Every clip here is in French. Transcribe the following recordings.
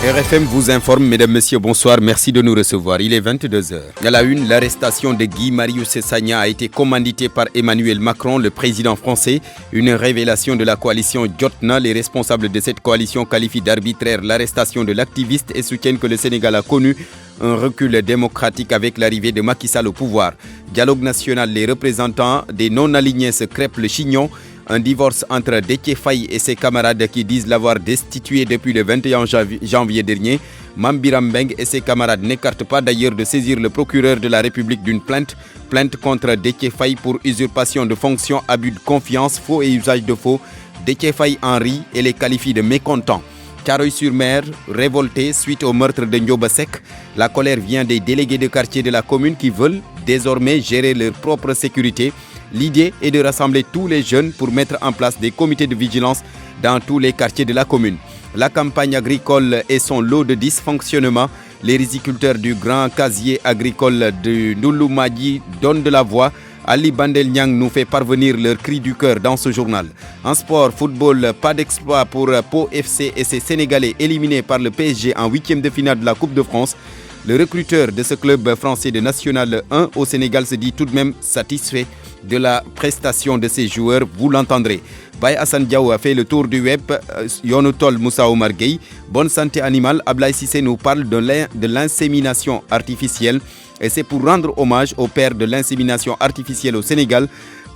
RFM vous informe, mesdames, messieurs, bonsoir, merci de nous recevoir. Il est 22h. À la une, l'arrestation de Guy Marius Sagna a été commanditée par Emmanuel Macron, le président français. Une révélation de la coalition Jotna. Les responsables de cette coalition qualifient d'arbitraire l'arrestation de l'activiste et soutiennent que le Sénégal a connu un recul démocratique avec l'arrivée de Macky Sall au pouvoir. Dialogue national, les représentants des non-alignés se crêpent le chignon. Un divorce entre Déthié Faye et ses camarades qui disent l'avoir destitué depuis le 21 janvier dernier. Mame Biram Mbengue et ses camarades n'écartent pas d'ailleurs de saisir le procureur de la République d'une plainte contre Déthié Faye pour usurpation de fonction, abus de confiance, faux et usage de faux. Déthié Faye en rit et les qualifie de mécontents. Thiaroye-sur-Mer, révolté suite au meurtre de Ndioba Seck. La colère vient des délégués de quartier de la commune qui veulent désormais gérer leur propre sécurité. L'idée est de rassembler tous les jeunes pour mettre en place des comités de vigilance dans tous les quartiers de la commune. La campagne agricole et son lot de dysfonctionnement. Les riziculteurs du grand casier agricole de Ndouloumadji donnent de la voix. Ali Bandel Niang nous fait parvenir leur cri du cœur dans ce journal. En sport, football, pas d'exploit pour Pau FC et ses Sénégalais éliminés par le PSG en huitième de finale de la Coupe de France. Le recruteur de ce club français de National 1 au Sénégal se dit tout de même satisfait de la prestation de ses joueurs, vous l'entendrez. Baye Hassan Diaw a fait le tour du web, Yonutol Moussa Omar Gueye. Bonne santé animale, Ablaye Cissé nous parle de l'insémination artificielle. Et c'est pour rendre hommage au père de l'insémination artificielle au Sénégal,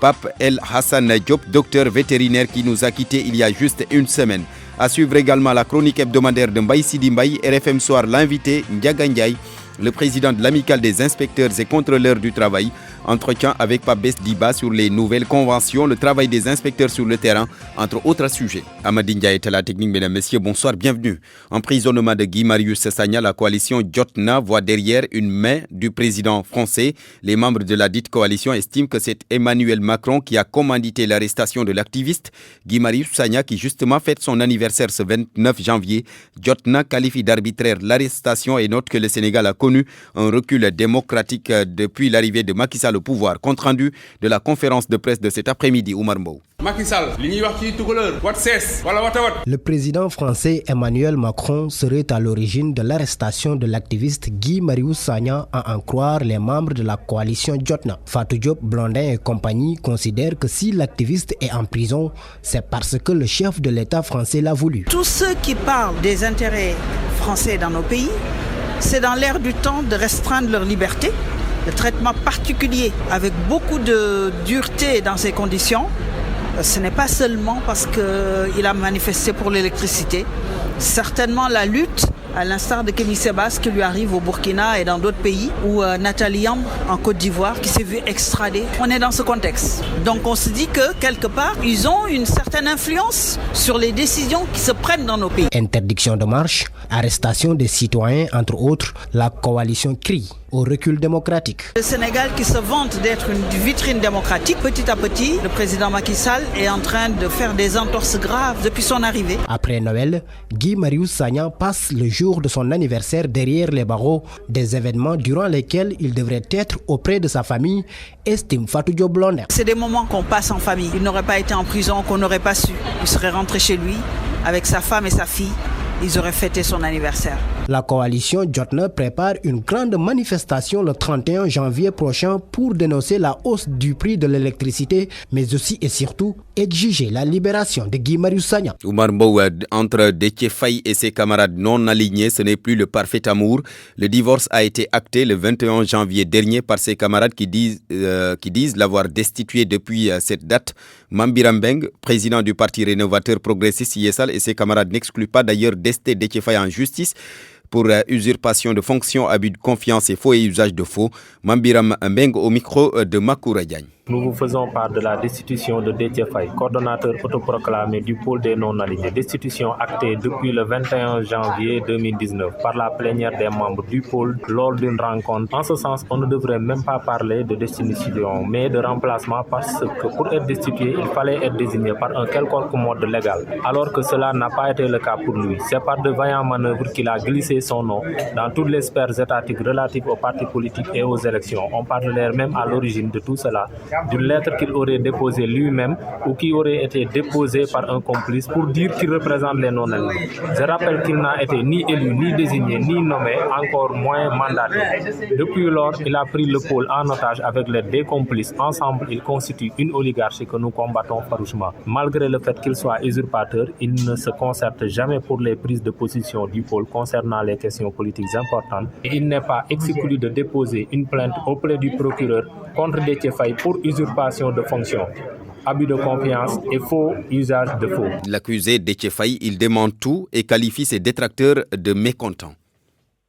Pape El Hassan Diop, docteur vétérinaire qui nous a quittés il y a juste une semaine. À suivre également la chronique hebdomadaire de Mbaye Sidi Mbaye, RFM Soir, l'invité Ndiaga Ndiaye, le président de l'amicale des inspecteurs et contrôleurs du travail. Entretien avec Pabès Diba sur les nouvelles conventions, le travail des inspecteurs sur le terrain, entre autres sujets. Amadi Ndiaye est à la technique, mesdames, messieurs, bonsoir, bienvenue. Emprisonnement de Guy Marius Sagna, la coalition Jotna voit derrière une main du président français. Les membres de la dite coalition estiment que c'est Emmanuel Macron qui a commandité l'arrestation de l'activiste Guy Marius Sagna qui justement fête son anniversaire ce 29 janvier. Jotna qualifie d'arbitraire l'arrestation et note que le Sénégal a connu un recul démocratique depuis l'arrivée de Macky Sall au pouvoir. Compte rendu de la conférence de presse de cet après-midi, Oumar Mbow. Le président français Emmanuel Macron serait à l'origine de l'arrestation de l'activiste Guy Marius Sagna, à en croire les membres de la coalition Jotna. Fatou Diop, Blondin et compagnie considèrent que si l'activiste est en prison, c'est parce que le chef de l'État français l'a voulu. Tous ceux qui parlent des intérêts français dans nos pays, c'est dans l'air du temps de restreindre leur liberté. Le traitement particulier avec beaucoup de dureté dans ces conditions, ce n'est pas seulement parce qu'il a manifesté pour l'électricité. Certainement la lutte, à l'instar de Kémy Sébasse qui lui arrive au Burkina et dans d'autres pays, ou Nathalie Yamb en Côte d'Ivoire qui s'est vue extradée. On est dans ce contexte. Donc on se dit que quelque part, ils ont une certaine influence sur les décisions qui se prennent dans nos pays. Interdiction de marche, arrestation des citoyens, entre autres, la coalition crie au recul démocratique. Le Sénégal qui se vante d'être une vitrine démocratique, petit à petit, le président Macky Sall est en train de faire des entorses graves depuis son arrivée. Après Noël, Guy Marius Sagna passe le jour de son anniversaire derrière les barreaux, des événements durant lesquels il devrait être auprès de sa famille, estime Fatou Diop Blondin. C'est des moments qu'on passe en famille. Il n'aurait pas été en prison, qu'on n'aurait pas su. Il serait rentré chez lui avec sa femme et sa fille. Ils auraient fêté son anniversaire. La coalition Jotna prépare une grande manifestation le 31 janvier prochain pour dénoncer la hausse du prix de l'électricité, mais aussi et surtout exiger la libération de Guy Marius Sagna. Oumar Mbow, entre Déthié Faye et ses camarades non alignés, ce n'est plus le parfait amour. Le divorce a été acté le 21 janvier dernier par ses camarades qui disent l'avoir destitué depuis cette date. Mame Biram Mbengue, président du parti rénovateur progressiste IESAL, et ses camarades n'excluent pas d'ailleurs d'ester Déthié Faye en justice pour usurpation de fonction, abus de confiance et faux et usage de faux. Mame Biram Mbengue au micro de Makoura Diagne. Nous vous faisons part de la destitution de Déthié Faye, coordonnateur autoproclamé du pôle des non-alignés. Destitution actée depuis le 21 janvier 2019 par la plénière des membres du pôle lors d'une rencontre. En ce sens, on ne devrait même pas parler de destitution, mais de remplacement parce que pour être destitué, il fallait être désigné par un quelconque mode légal. Alors que cela n'a pas été le cas pour lui. C'est par de vaillantes manœuvres qu'il a glissé son nom dans toutes les sphères étatiques relatives aux partis politiques et aux élections. On parlerait même à l'origine de tout cela d'une lettre qu'il aurait déposée lui-même ou qui aurait été déposée par un complice pour dire qu'il représente les non-alignés. Je rappelle qu'il n'a été ni élu, ni désigné, ni nommé, encore moins mandaté. Depuis lors, il a pris le pôle en otage avec l'aide des complices. Ensemble, ils constituent une oligarchie que nous combattons farouchement. Malgré le fait qu'il soit usurpateur, il ne se concerte jamais pour les prises de position du pôle concernant les questions politiques importantes. Et il n'est pas exclu de déposer une plainte auprès du procureur contre Déthié Faye pour usurpation de fonction, abus de confiance et faux usage de faux. L'accusé Déthié Faye, il dément tout et qualifie ses détracteurs de mécontents.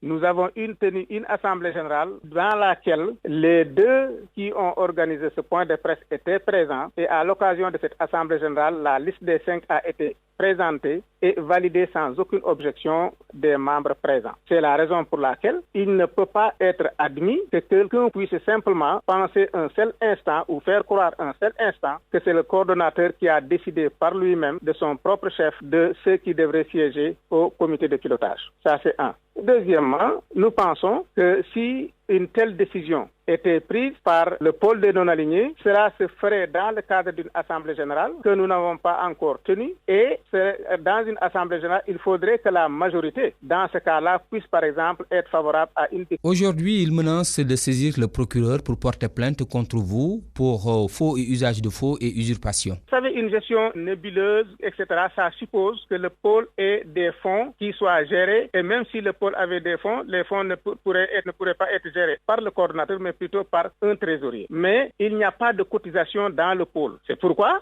Nous avons tenu une assemblée générale dans laquelle les deux qui ont organisé ce point de presse étaient présents et à l'occasion de cette assemblée générale, la liste des 5 a été présentée et validée sans aucune objection des membres présents. C'est la raison pour laquelle il ne peut pas être admis que quelqu'un puisse simplement penser un seul instant ou faire croire un seul instant que c'est le coordonnateur qui a décidé par lui-même de son propre chef de ceux qui devraient siéger au comité de pilotage. Ça, c'est un. Deuxièmement, nous pensons que si une telle décision était prise par le pôle des non-alignés, cela se ferait dans le cadre d'une assemblée générale que nous n'avons pas encore tenue et dans une assemblée générale, il faudrait que la majorité, dans ce cas-là, puisse par exemple être favorable à une décision. Aujourd'hui, il menace de saisir le procureur pour porter plainte contre vous pour faux et usage de faux et usurpation. Vous savez, une gestion nébuleuse, etc., ça suppose que le pôle ait des fonds qui soient gérés et même si le pôle avait des fonds, les fonds ne pourraient pas être gérés par le coordonnateur, mais plutôt par un trésorier. Mais il n'y a pas de cotisation dans le pôle. C'est pourquoi,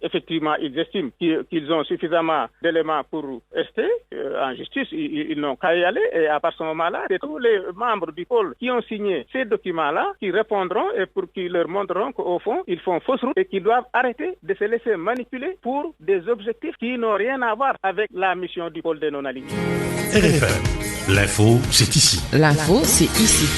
effectivement, ils estiment qu'ils ont suffisamment d'éléments pour rester en justice. Ils n'ont qu'à y aller. Et à partir de ce moment-là, c'est tous les membres du pôle qui ont signé ces documents-là qui répondront et pour qui leur montreront qu'au fond, ils font fausse route et qu'ils doivent arrêter de se laisser manipuler pour des objectifs qui n'ont rien à voir avec la mission du pôle des non-alignés. RFM, l'info, c'est ici. L'info, c'est ici.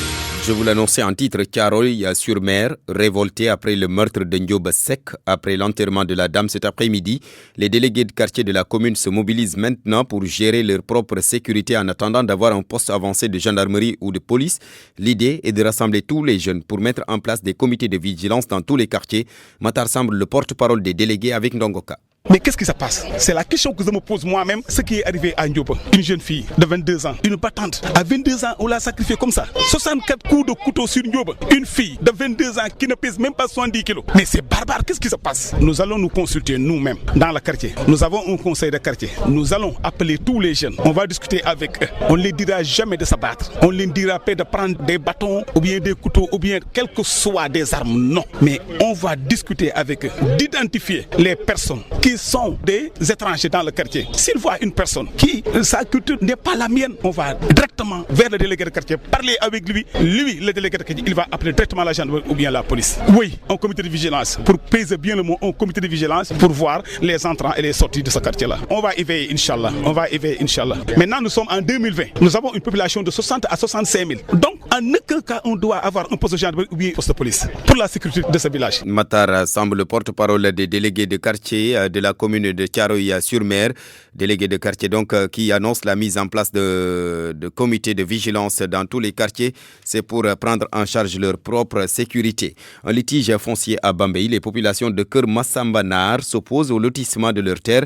Je vous l'annonçais en titre, Thiaroye-sur-Mer, révolté après le meurtre de Ndioba Seck. Après l'enterrement de la dame cet après-midi, les délégués de quartier de la commune se mobilisent maintenant pour gérer leur propre sécurité en attendant d'avoir un poste avancé de gendarmerie ou de police. L'idée est de rassembler tous les jeunes pour mettre en place des comités de vigilance dans tous les quartiers. Matar semble le porte-parole des délégués avec Ndongoka. Mais qu'est-ce qui se passe? C'est la question que je me pose moi-même. Ce qui est arrivé à Ndioba, une jeune fille de 22 ans, une battante. À 22 ans, on l'a sacrifiée comme ça. 64 coups de couteau sur Ndioba. Une fille de 22 ans qui ne pèse même pas 70 kilos. Mais c'est barbare, qu'est-ce qui se passe? Nous allons nous consulter nous-mêmes dans le quartier. Nous avons un conseil de quartier. Nous allons appeler tous les jeunes. On va discuter avec eux. On ne les dira jamais de se battre. On ne les dira pas de prendre des bâtons ou bien des couteaux ou bien quelles que soient des armes. Non. Mais on va discuter avec eux, d'identifier les personnes qui sont des étrangers dans le quartier. S'il voit une personne qui, sa culture n'est pas la mienne, on va directement vers le délégué de quartier, parler avec lui. Lui, le délégué de quartier, il va appeler directement la gendarmerie ou bien la police. Oui, un comité de vigilance, pour peser bien le mot, un comité de vigilance pour voir les entrants et les sorties de ce quartier-là. On va y veiller, Inch'Allah. On va y veiller, Inch'Allah. Maintenant, nous sommes en 2020. Nous avons une population de 60 à 65 000. Donc, en aucun cas, on doit avoir un poste de gendarmerie ou bien un poste de police pour la sécurité de ce village. Matar semble le porte-parole des délégués de quartier de la commune de Thiaroye-sur-Mer, délégué de quartier donc qui annonce la mise en place de comités de vigilance dans tous les quartiers. C'est pour prendre en charge leur propre sécurité. Un litige foncier à Bambey, les populations de Keur Massamba s'opposent au lotissement de leurs terres.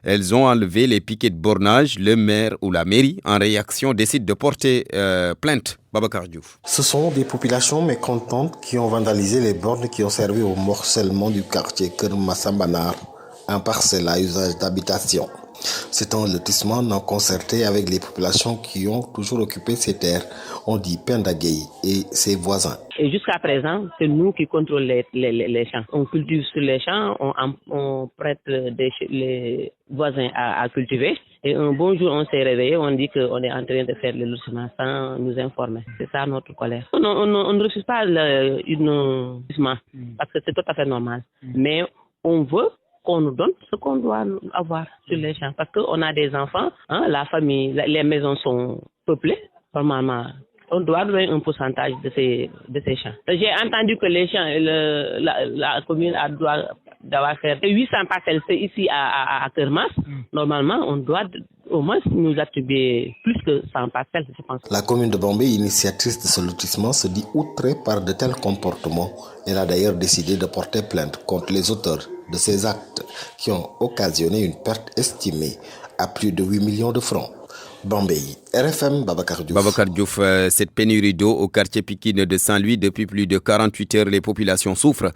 Elles ont enlevé les piquets de bornage. Le maire ou la mairie, en réaction, décide de porter plainte. Babacar Diouf. Ce sont des populations mécontentes qui ont vandalisé les bornes qui ont servi au morcellement du quartier Keur Massamba, un parcelle à usage d'habitation. C'est un lotissement non concerté avec les populations qui ont toujours occupé ces terres, on dit Pendagay et ses voisins. Et jusqu'à présent, c'est nous qui contrôlons les champs. On cultive sur les champs, on prête les voisins à cultiver. Et un bon jour, on s'est réveillé, on dit qu'on est en train de faire le lotissement sans nous informer. C'est ça notre colère. On ne refuse pas le lotissement parce que c'est tout à fait normal. Mais on veut qu'on nous donne ce qu'on doit avoir sur les champs. Parce qu'on a des enfants, la famille, les maisons sont peuplées. Normalement, on doit donner un pourcentage de ces champs. J'ai entendu que les champs, la commune doit faire 800 parcelles ici à Keur Mass. Normalement, on au moins nous attribuer plus que 100 parcelles, je pense. La commune de Bambey, initiatrice de ce lotissement, se dit outrée par de tels comportements. Elle a d'ailleurs décidé de porter plainte contre les auteurs de ces actes qui ont occasionné une perte estimée à plus de 8 millions de francs. Bambey, RFM, Babacar Diouf. Babacar Diouf, cette pénurie d'eau au quartier Pikine de Saint-Louis, depuis plus de 48 heures, les populations souffrent.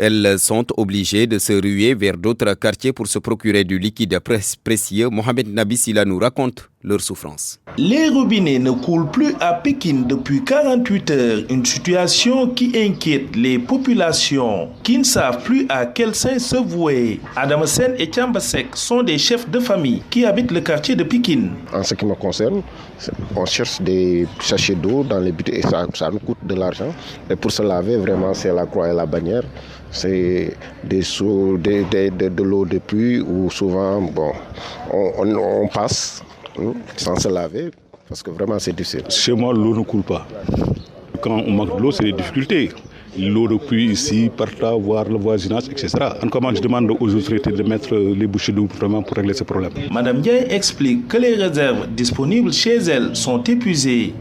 Elles sont obligées de se ruer vers d'autres quartiers pour se procurer du liquide précieux. Mohamed Nabi Silla nous raconte leur souffrance. Les robinets ne coulent plus à Pékin depuis 48 heures, une situation qui inquiète les populations qui ne savent plus à quel saint se vouer. Adam Sen et Tiambasek sont des chefs de famille qui habitent le quartier de Pékin. En ce qui me concerne, on cherche des sachets d'eau dans les buts et ça nous coûte de l'argent. Et pour se laver, vraiment, c'est la croix et la bannière. C'est de l'eau de pluie où souvent on passe sans se laver parce que vraiment c'est difficile. Chez moi, l'eau ne coule pas. Quand on manque de l'eau, c'est des difficultés. L'eau de pluie ici, partout, voir le voisinage, etc. Comment je demande aux autorités de mettre les bouchées d'eau vraiment pour régler ce problème. Madame Diaye explique que les réserves disponibles chez elle sont épuisées.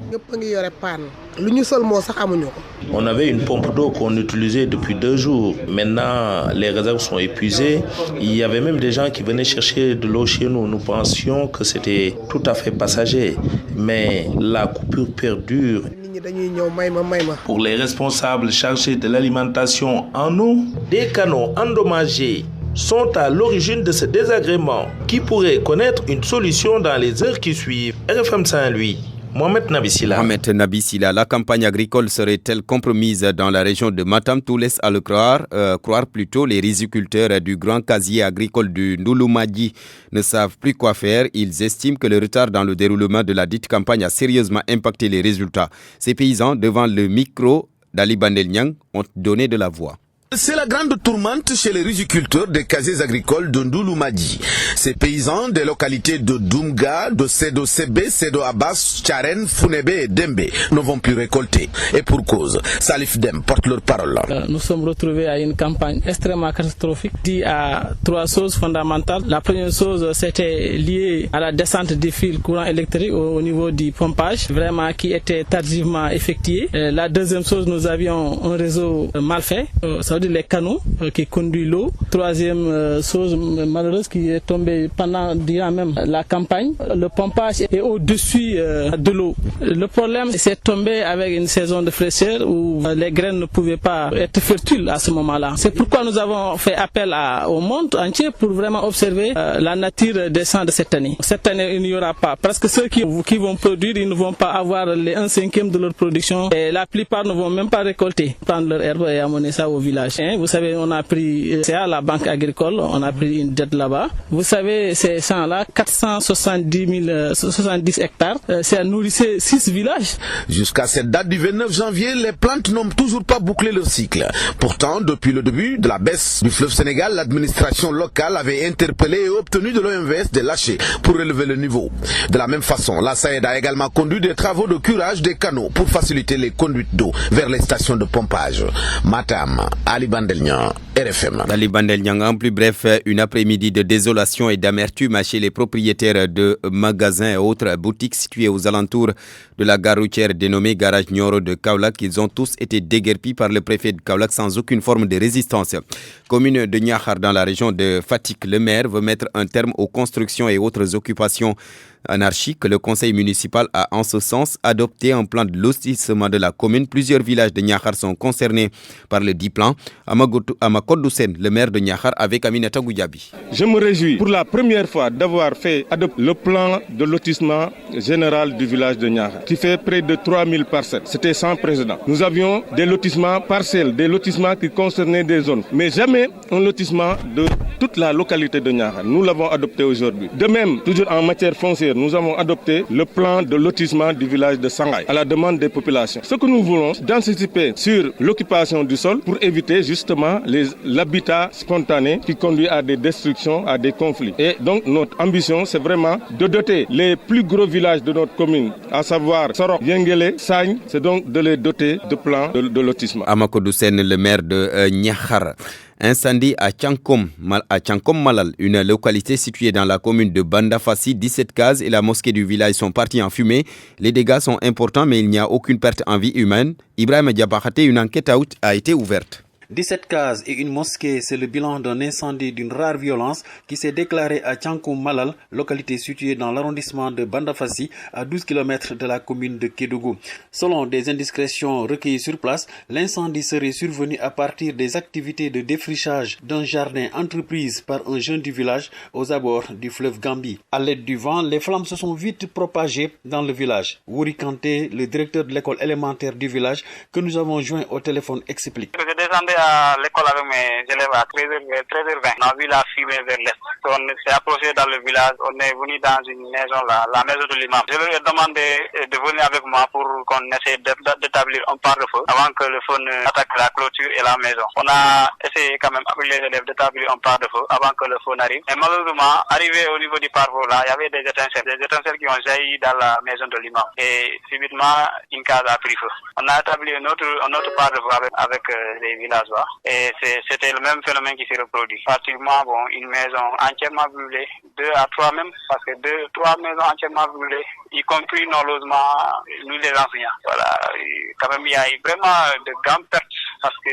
On avait une pompe d'eau qu'on utilisait depuis 2 jours. Maintenant, les réserves sont épuisées. Il y avait même des gens qui venaient chercher de l'eau chez nous. Nous pensions que c'était tout à fait passager. Mais la coupure perdure. Pour les responsables chargés de l'alimentation en eau, des canaux endommagés sont à l'origine de ce désagrément qui pourrait connaître une solution dans les heures qui suivent. RFM Saint-Louis. Mohamed Nabi Silla, la campagne agricole serait-elle compromise dans la région de Matam? Tout laisse à le croire plutôt. Les riziculteurs du grand casier agricole du Ndouloumadji ne savent plus quoi faire. Ils estiment que le retard dans le déroulement de la dite campagne a sérieusement impacté les résultats. Ces paysans, devant le micro d'Ali Bandel Niang, ont donné de la voix. C'est la grande tourmente chez les riziculteurs des casiers agricoles de Ndouloumadji. Ces paysans des localités de Doumga, de Sedo Sebe, Sedo Abbas, Tcharen, Founebe et Dembe ne vont plus récolter. Et pour cause, Salif Dem porte leur parole. Nous sommes retrouvés à une campagne extrêmement catastrophique due à 3 choses fondamentales. La première chose, c'était lié à la descente des fils courant électrique au niveau du pompage, vraiment qui était tardivement effectué. La deuxième chose, nous avions un réseau mal fait. Ça les canaux qui conduisent l'eau. Troisième chose malheureuse qui est tombée durant même la campagne, le pompage est au-dessus de l'eau. Le problème, c'est tombé avec une saison de fraîcheur où les graines ne pouvaient pas être fertiles à ce moment-là. C'est pourquoi nous avons fait appel au monde entier pour vraiment observer la nature des champs de cette année. Cette année, il n'y aura pas. Parce que ceux qui vont produire, ils ne vont pas avoir les 1/5 de leur production et la plupart ne vont même pas récolter, prendre leur herbe et amener ça au village. Vous savez, on a pris, c'est à la banque agricole, on a pris une dette là-bas. Vous savez, ces champs-là, 470 hectares, c'est à nourrir 6 villages. Jusqu'à cette date du 29 janvier, les plantes n'ont toujours pas bouclé leur cycle. Pourtant, depuis le début de la baisse du fleuve Sénégal, l'administration locale avait interpellé et obtenu de l'OMVS des lâchers pour relever le niveau. De la même façon, la SAED a également conduit des travaux de curage des canaux pour faciliter les conduites d'eau vers les stations de pompage. Matam, Ali Bandel Niang, RFM. Ali Bandel Niang, en plus bref, une après-midi de désolation et d'amertume chez les propriétaires de magasins et autres boutiques situés aux alentours de la gare routière dénommée Garage Nioro de Kaolack. Ils ont tous été déguerpis par le préfet de Kaolack sans aucune forme de résistance. Commune de Niakhar dans la région de Fatick, le maire veut mettre un terme aux constructions et autres occupations anarchiques. Le conseil municipal a en ce sens adopté un plan de lotissement de la commune. Plusieurs villages de Niakhar sont concernés par le dit plan. Amakodou Sen, le maire de Niakhar, avec Aminata Goudiaby. Je me réjouis pour la première fois d'avoir fait adopter le plan de lotissement général du village de Niakhar, qui fait près de 3000 parcelles. C'était sans précédent. Nous avions des lotissements partiels, des lotissements qui concernaient des zones, mais jamais un lotissement de toute la localité de Niakhar. Nous l'avons adopté aujourd'hui. De même, toujours en matière foncière, nous avons adopté le plan de lotissement du village de Sangay à la demande des populations. Ce que nous voulons, c'est d'anticiper sur l'occupation du sol pour éviter c'est justement l'habitat spontané qui conduit à des destructions, à des conflits. Et donc notre ambition, c'est vraiment de doter les plus gros villages de notre commune, à savoir Sorok, Yengele, Sagne, c'est donc de les doter de plans de lotissement. Amakodou Sène, le maire de Niakhar. Incendie à Tchankom Malal, une localité située dans la commune de Bandafassi. 17 cases et la mosquée du village sont partis en fumée. Les dégâts sont importants, mais il n'y a aucune perte en vie humaine. Ibrahim Diabakate, une enquête a été ouverte. 17 cases et une mosquée, c'est le bilan d'un incendie d'une rare violence qui s'est déclaré à Tchankom Malal, localité située dans l'arrondissement de Bandafassi, à 12 km de la commune de Kédougou. Selon des indiscrétions recueillies sur place, l'incendie serait survenu à partir des activités de défrichage d'un jardin entreprise par un jeune du village aux abords du fleuve Gambie. À l'aide du vent, les flammes se sont vite propagées dans le village. Wouri Kanté, le directeur de l'école élémentaire du village, que nous avons joint au téléphone, explique. À l'école avec mes élèves à 13h20. On a vu la fumée vers l'est. On s'est approché dans le village. On est venu dans une maison, la maison de l'imam. Je leur ai demandé de venir avec moi pour qu'on essaie d'établir un pare de feu avant que le feu n'attaque la clôture et la maison. On a essayé quand même avec les élèves d'établir un pare de feu avant que le feu n'arrive. Et malheureusement, arrivé au niveau du pare de feu là, il y avait des étincelles qui ont jailli dans la maison de l'imam. Et subitement, une case a pris feu. On a établi un autre pare de feu avec les villages. Et c'était le même phénomène qui s'est reproduit. Pratiquement, une maison entièrement brûlée, 2 à 3 même, parce que 3 maisons entièrement brûlées, y compris nos logements, nous les enseignants. Voilà, et quand même, il y a eu vraiment de grandes pertes, parce que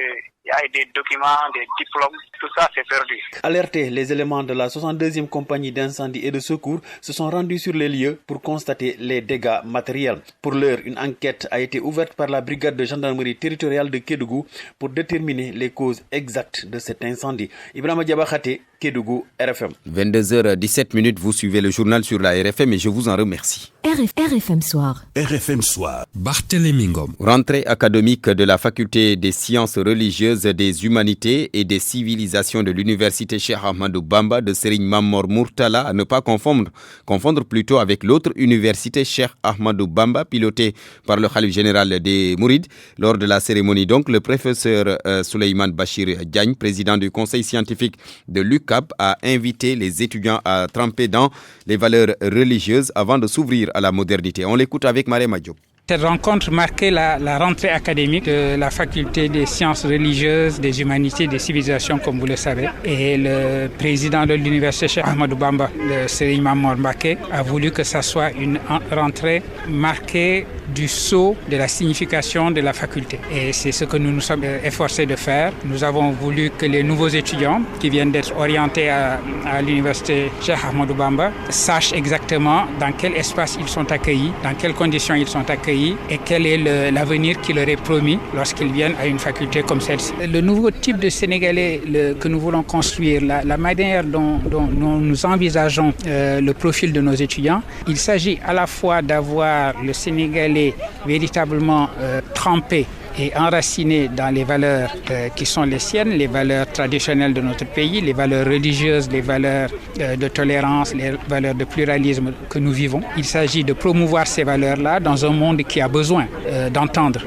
il y a des documents, des diplômes, tout ça c'est perdu. Alertés, les éléments de la 62e compagnie d'incendie et de secours se sont rendus sur les lieux pour constater les dégâts matériels. Pour l'heure, une enquête a été ouverte par la brigade de gendarmerie territoriale de Kédougou pour déterminer les causes exactes de cet incendie. Ibrahim Diabakate, Kédougou, RFM. 22h17, vous suivez le journal sur la RFM et je vous en remercie. RFM Soir. RFM Soir. Barthélémy Ngom. Rentrée académique de la faculté des sciences religieuses, des humanités et des civilisations de l'université Cheikh Ahmadou Bamba de Serigne Mamor Murtala, à ne pas confondre plutôt avec l'autre université Cheikh Ahmadou Bamba pilotée par le Khalif général des Mourides. Lors de la cérémonie, donc, le professeur Souleymane Bachir Diagne, président du conseil scientifique de l'UCAB, a invité les étudiants à tremper dans les valeurs religieuses avant de s'ouvrir à la modernité. On l'écoute avec Marema Diop. Cette rencontre marquait la rentrée académique de la faculté des sciences religieuses, des humanités, des civilisations, comme vous le savez. Et le président de l'université Cheikh Ahmadou Bamba, le Serigne Mamor Mbacké, a voulu que ça soit une rentrée marquée du sceau de la signification de la faculté. Et c'est ce que nous nous sommes efforcés de faire. Nous avons voulu que les nouveaux étudiants qui viennent d'être orientés à l'université Cheikh Ahmadou Bamba sachent exactement dans quel espace ils sont accueillis, dans quelles conditions ils sont accueillis et quel est l'avenir qui leur est promis lorsqu'ils viennent à une faculté comme celle-ci. Le nouveau type de Sénégalais que nous voulons construire, la manière dont nous envisageons le profil de nos étudiants, il s'agit à la fois d'avoir le Sénégalais véritablement trempé et enraciné dans les valeurs qui sont les siennes, les valeurs traditionnelles de notre pays, les valeurs religieuses, les valeurs de tolérance, les valeurs de pluralisme que nous vivons. Il s'agit de promouvoir ces valeurs-là dans un monde qui a besoin d'entendre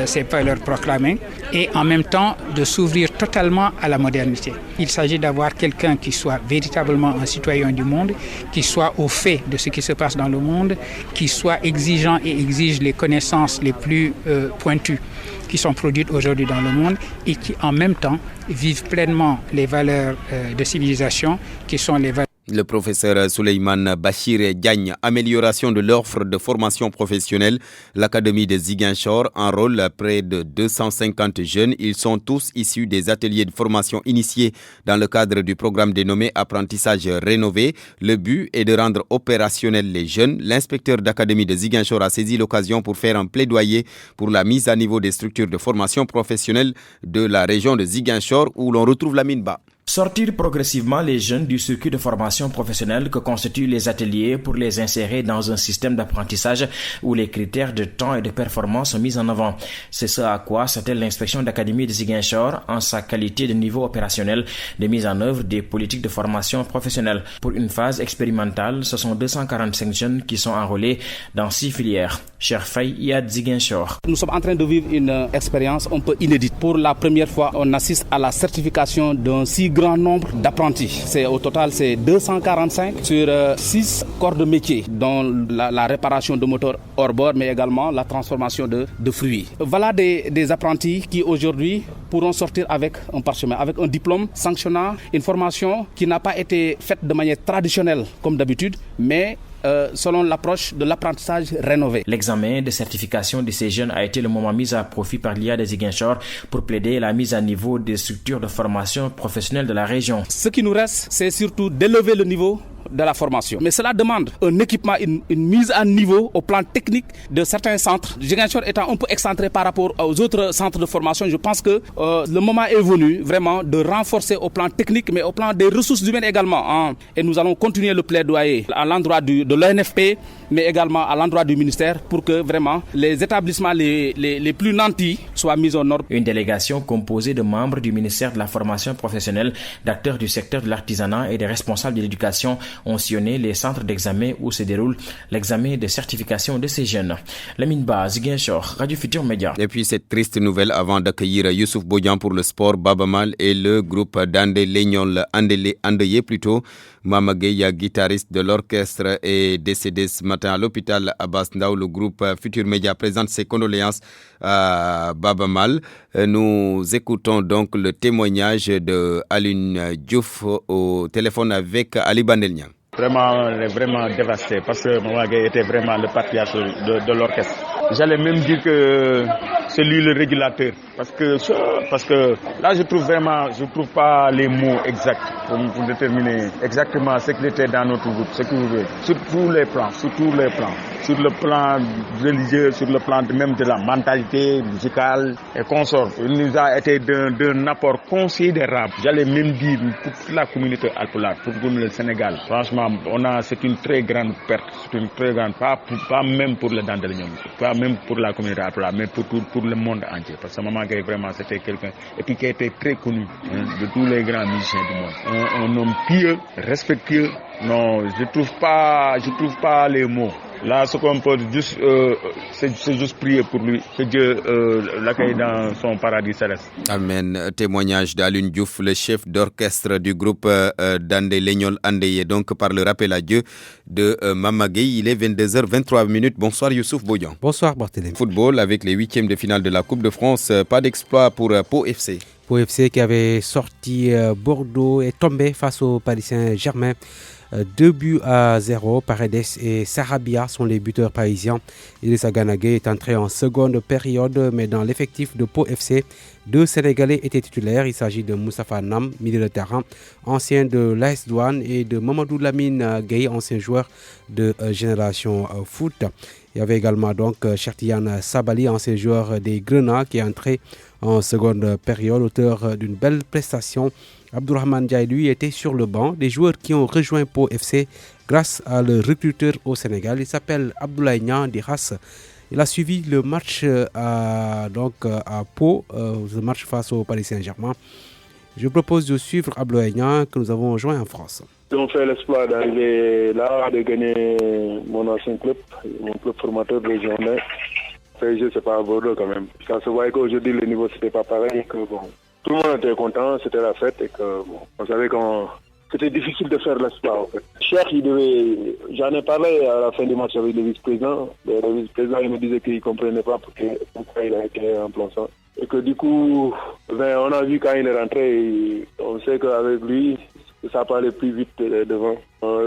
ces valeurs proclamées et en même temps de s'ouvrir totalement à la modernité. Il s'agit d'avoir quelqu'un qui soit véritablement un citoyen du monde, qui soit au fait de ce qui se passe dans le monde, qui soit exigeant et exige les connaissances les plus pointues qui sont produites aujourd'hui dans le monde et qui en même temps vivent pleinement les valeurs de civilisation qui sont les valeurs. Le professeur Souleymane Bachir Diagne, amélioration de l'offre de formation professionnelle. L'Académie de Ziguinchor enrôle près de 250 jeunes. Ils sont tous issus des ateliers de formation initiés dans le cadre du programme dénommé Apprentissage rénové. Le but est de rendre opérationnels les jeunes. L'inspecteur d'Académie de Ziguinchor a saisi l'occasion pour faire un plaidoyer pour la mise à niveau des structures de formation professionnelle de la région de Ziguinchor où l'on retrouve Lamine Ba. Sortir progressivement les jeunes du circuit de formation professionnelle que constituent les ateliers pour les insérer dans un système d'apprentissage où les critères de temps et de performance sont mis en avant. C'est ce à quoi s'attelle l'inspection d'académie de Ziguinchor en sa qualité de niveau opérationnel de mise en œuvre des politiques de formation professionnelle. Pour une phase expérimentale, ce sont 245 jeunes qui sont enrôlés dans 6 filières. Cher Faye, Yad Ziguinchor. Nous sommes en train de vivre une expérience un peu inédite. Pour la première fois, on assiste à la certification d'un si grand nombre d'apprentis. Au total, c'est 245 sur 6 corps de métier, dont la réparation de moteurs hors bord, mais également la transformation de fruits. Voilà des apprentis qui aujourd'hui pourront sortir avec un parchemin, avec un diplôme sanctionnant une formation qui n'a pas été faite de manière traditionnelle comme d'habitude, mais selon l'approche de l'apprentissage rénové. L'examen de certification de ces jeunes a été le moment mis à profit par l'IA de Ziguinchor pour plaider la mise à niveau des structures de formation professionnelle de la région. Ce qui nous reste, c'est surtout d'élever le niveau de la formation. Mais cela demande un équipement, une mise à niveau au plan technique de certains centres. Ziguinchor étant un peu excentré par rapport aux autres centres de formation, je pense que le moment est venu vraiment de renforcer au plan technique, mais au plan des ressources humaines également. Et nous allons continuer le plaidoyer à l'endroit de l'ONFP, mais également à l'endroit du ministère pour que vraiment les établissements les plus nantis soient mis en ordre. Une délégation composée de membres du ministère de la formation professionnelle, d'acteurs du secteur de l'artisanat et des responsables de l'éducation ont sillonné les centres d'examen où se déroule l'examen de certification de ces jeunes. Lamine Ba, Ziguinchor, Radio Futur Média. Et puis cette triste nouvelle avant d'accueillir Youssouf Bodian pour le sport, Baba Mal et le groupe Dandé Legnol Andeye plutôt. Mama Gueye, guitariste de l'orchestre, est décédé ce matin à l'hôpital Abbas Ndao. Le groupe Futur Média présente ses condoléances à Baba Mal. Nous écoutons donc le témoignage de Alioune Diouf au téléphone avec Ali Bandelnian. Vraiment dévasté parce que Mama Gueye était vraiment le patriarche de l'orchestre. J'allais même dire que c'est lui le régulateur parce que là je trouve pas les mots exacts pour déterminer exactement ce qui était dans notre groupe, ce que vous voulez, sur tous les plans, sur le plan religieux, sur le plan même de la mentalité musicale et consort. Il nous a été d'un apport considérable. J'allais même dire pour toute la communauté alpulaar, pour le Sénégal. Franchement, c'est une très grande perte, c'est une très grande, pas même pour les Dandé Legnol, pas même pour la communauté alpulaar, mais pour le monde entier. Parce que Mama Gueye vraiment c'était quelqu'un et puis qui a été très connu de tous les grands musiciens du monde. Un homme pieux, respectueux. Non, je trouve pas les mots. Là, ce qu'on peut juste, c'est juste prier pour lui, que Dieu l'accueille dans son paradis céleste. Amen. Témoignage d'Alioune Diouf, le chef d'orchestre du groupe Dandé Legnol Andeye, donc par le rappel à Dieu de Mama Gueye. Il est 22h23. Bonsoir Youssouf Bodian. Bonsoir Barthélémy. Football avec les 8e de finale de la Coupe de France. Pas d'exploit pour Pau FC. Pau FC qui avait sorti Bordeaux est tombé face au Paris Saint-Germain. 2-0, Paredes et Sarabia sont les buteurs parisiens. Idrissa Gana Gueye est entré en seconde période, mais dans l'effectif de Pau FC, 2 Sénégalais étaient titulaires. Il s'agit de Moustapha Nam, milieu de terrain, ancien de l'AS Douanes, et de Mamadou Lamine Gueye, ancien joueur de Génération Foot. Il y avait également donc Chertian Sabali, ancien joueur des Grenats, qui est entré en seconde période, auteur d'une belle prestation. Abdourahmane Ndiaye, lui, était sur le banc. Des joueurs qui ont rejoint Pau FC grâce à le recruteur au Sénégal. Il s'appelle Abdoulaye Niang d'Iras. Il a suivi le match à Pau, le match face au Paris Saint-Germain. Je propose de suivre Abdoulaye Niang que nous avons rejoint en France. Ils ont fait l'espoir d'arriver là, de gagner mon ancien club, mon club formateur de Girondins. PSG, c'est pas à Bordeaux quand même. Ça se voyait qu'aujourd'hui, le niveau, c'était pas pareil. Que, bon, tout le monde était content, c'était la fête et que on savait qu'on c'était difficile de faire l'espoir en fait. Cheikh, j'en ai parlé à la fin du match avec le vice-président. Le vice-président il me disait qu'il ne comprenait pas pourquoi il a été remplaçant. Et que du coup, on a vu quand il est rentré, on sait qu'avec lui, ça peut aller plus vite devant.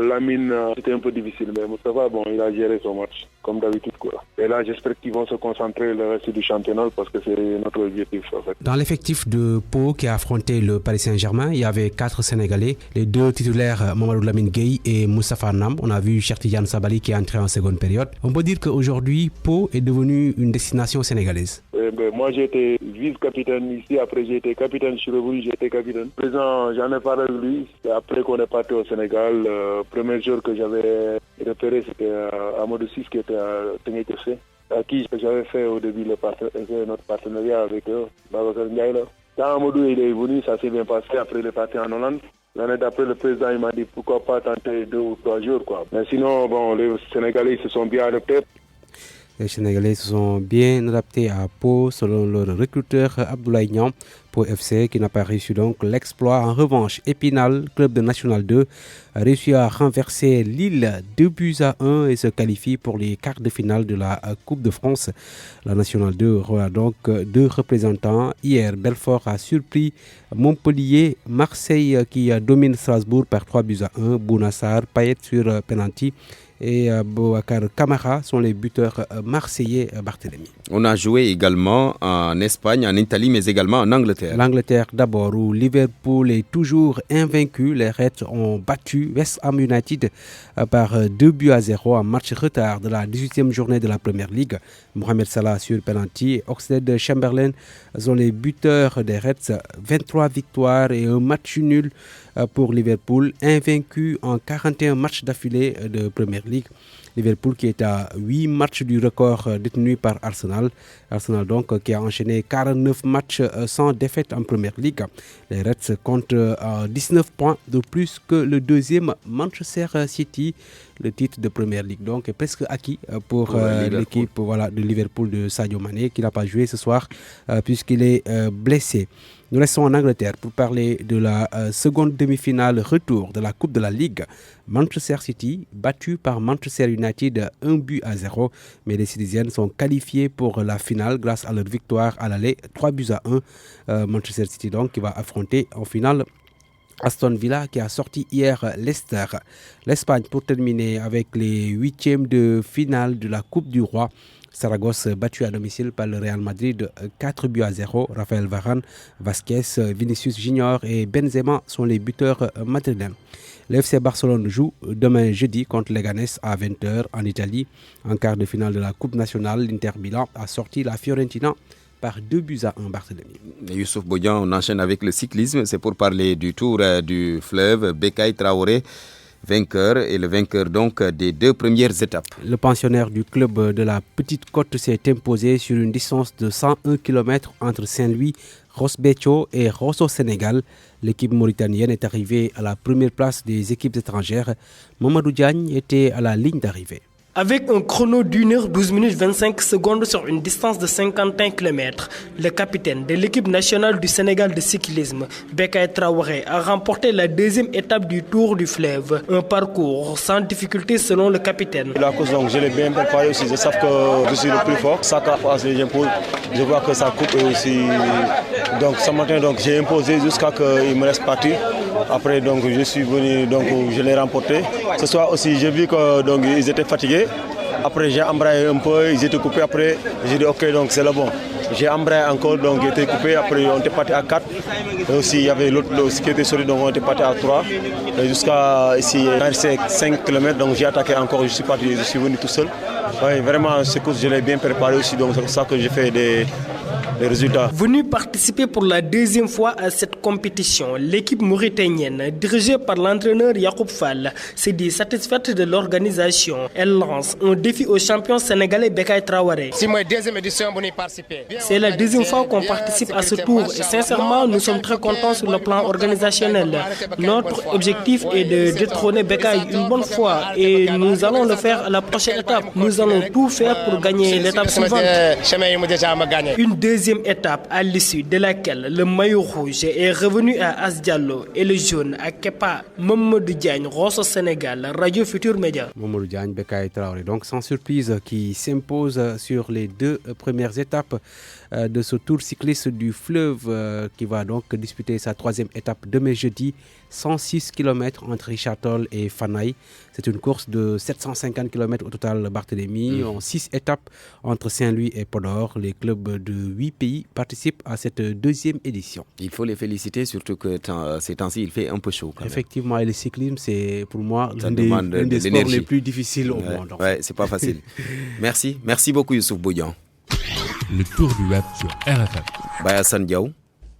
Lamine, c'était un peu difficile, mais Moustapha, bon, il a géré son match, comme d'habitude, quoi. Et là, j'espère qu'ils vont se concentrer le reste du championnat parce que c'est notre objectif, en fait. Dans l'effectif de Pau qui a affronté le Paris Saint-Germain, il y avait 4 Sénégalais, les 2 titulaires, Mamadou Lamine Gueye et Moustapha Nam. On a vu Cheikh Tidiane Sabali qui est entré en seconde période. On peut dire qu'aujourd'hui, Pau est devenu une destination sénégalaise. Moi, j'ai été vice-capitaine ici. Après, j'ai été capitaine. Je suis revenu, j'ai été capitaine. Présent, j'en ai parlé avec lui. Après qu'on est parti au Sénégal, le premier jour que j'avais repéré, c'était Amadou Sis qui était à Tengue-Tessé, à qui j'avais fait au début notre partenariat avec eux, Babacar Ndiaye. Quand Amadou il est venu, ça s'est bien passé. Après, il est parti en Hollande. L'année d'après, le président il m'a dit pourquoi pas tenter 2 ou 3 jours, quoi. Mais sinon, bon, les Sénégalais ils se sont bien adaptés. Les Sénégalais se sont bien adaptés à Pau, selon leur recruteur Abdoulaye Niang. Pau FC qui n'a pas réussi donc l'exploit. En revanche, Épinal, club de National 2, a réussi à renverser Lille 2-1 et se qualifie pour les quarts de finale de la Coupe de France. La National 2 aura donc 2 représentants. Hier, Belfort a surpris Montpellier, Marseille qui domine Strasbourg par 3-1. Bounassar, Payet sur penalty et Boubacar Camara sont les buteurs marseillais, Barthélémy. On a joué également en Espagne, en Italie, mais également en Angleterre. L'Angleterre d'abord, où Liverpool est toujours invaincu. Les Reds ont battu West Ham United par 2-0 en match retard de la 18e journée de la Première Ligue. Mohamed Salah sur penalty et Oxlade-Chamberlain sont les buteurs des Reds. 23 victoires et un match nul pour Liverpool, invaincu en 41 matchs d'affilée de Première Ligue. Liverpool qui est à 8 matchs du record détenu par Arsenal. Arsenal donc qui a enchaîné 49 matchs sans défaite en Première Ligue. Les Reds comptent 19 points de plus que le deuxième Manchester City. Le titre de Première Ligue donc est presque acquis pour l'équipe de Liverpool de Sadio Mané qui n'a pas joué ce soir puisqu'il est blessé. Nous restons en Angleterre pour parler de la seconde demi-finale retour de la Coupe de la Ligue. Manchester City battu par Manchester United 1-0, mais les Citizens sont qualifiés pour la finale grâce à leur victoire à l'aller 3-1. Manchester City donc qui va affronter en finale Aston Villa qui a sorti hier Leicester. L'Espagne pour terminer avec les 8e de finale de la Coupe du Roi. Saragosse battu à domicile par le Real Madrid 4-0. Raphaël Varane, Vasquez, Vinicius Junior et Benzema sont les buteurs madrilènes. Le FC Barcelone joue demain jeudi contre Leganés à 20h en Italie. En quart de finale de la Coupe nationale, l'Inter Milan a sorti la Fiorentina par 2-1 Barthélémy. Youssouf Bodian, on enchaîne avec le cyclisme. C'est pour parler du Tour du fleuve. Bécaye Traoré, vainqueur, et le vainqueur donc des 2 premières étapes. Le pensionnaire du club de la Petite Côte s'est imposé sur une distance de 101 km entre Saint-Louis, Ross Béthio et Rosso Sénégal. L'équipe mauritanienne est arrivée à la première place des équipes étrangères. Mamadou Diagne était à la ligne d'arrivée. Avec un chrono d'1h12 secondes sur une distance de 51 km, le capitaine de l'équipe nationale du Sénégal de cyclisme, Bécaye Traoré, a remporté la 2e étape du Tour du fleuve. Un parcours sans difficulté selon le capitaine. La course, donc, je l'ai bien préparé aussi. Je sais que je suis le plus fort. Ça passe, j'impose. Je vois que ça coupe aussi. Donc ce matin, donc, j'ai imposé jusqu'à ce qu'il me reste parti. Après, donc, je suis venu, donc, je l'ai remporté. Ce soir aussi, j'ai vu que donc, ils étaient fatigués. Après, j'ai embrayé un peu, ils étaient coupés. Après, j'ai dit ok, donc c'est le bon. J'ai embrayé encore, donc ils étaient coupés. Après, on était parti à 4. Et aussi, il y avait l'autre qui était solide, donc on était parti à 3. Et jusqu'à ici, 5 km, donc j'ai attaqué encore. Je suis venu tout seul. Oui, vraiment, cette course, je l'ai bien préparé aussi. Donc c'est pour ça que j'ai fait des résultats. Venu participer pour la 2e fois à cette compétition, l'équipe mauritanienne, dirigée par l'entraîneur Yacoub Fall, s'est dit satisfaite de l'organisation. Elle lance un défi au champion sénégalais Bécaye Traoré. C'est la 2e édition pour y participer. C'est la 2e fois qu'on participe à ce tour et sincèrement, nous sommes très contents sur le plan organisationnel. Notre objectif est de détrôner Bécaye une bonne fois et nous allons le faire à la prochaine étape. Nous allons tout faire pour gagner l'étape suivante. Une 2e étape à l'issue de laquelle le maillot rouge est revenu à As Diallo et le jaune à Kepa. Mamadou Diagne, Rosso Sénégal, Radio Futur Média. Mamadou Diagne, Bécaye Traoré, donc sans surprise, qui s'impose sur les 2 premières étapes de ce tour cycliste du fleuve qui va donc disputer sa 3e étape demain jeudi 106 km entre Richard Toll et Fanaï. C'est une course de 750 km au total, Barthélémy, en 6 étapes entre Saint-Louis et Podor. Les clubs de 8 pays participent à cette deuxième édition. Il faut les féliciter, surtout que ces temps-ci, il fait un peu chaud. Effectivement, et le cyclisme, c'est pour moi l'un des sports les plus difficiles au monde. Oui, c'est pas facile. Merci beaucoup Youssouf Boudian. Le tour du web sur RFM. Bayasan Diaw.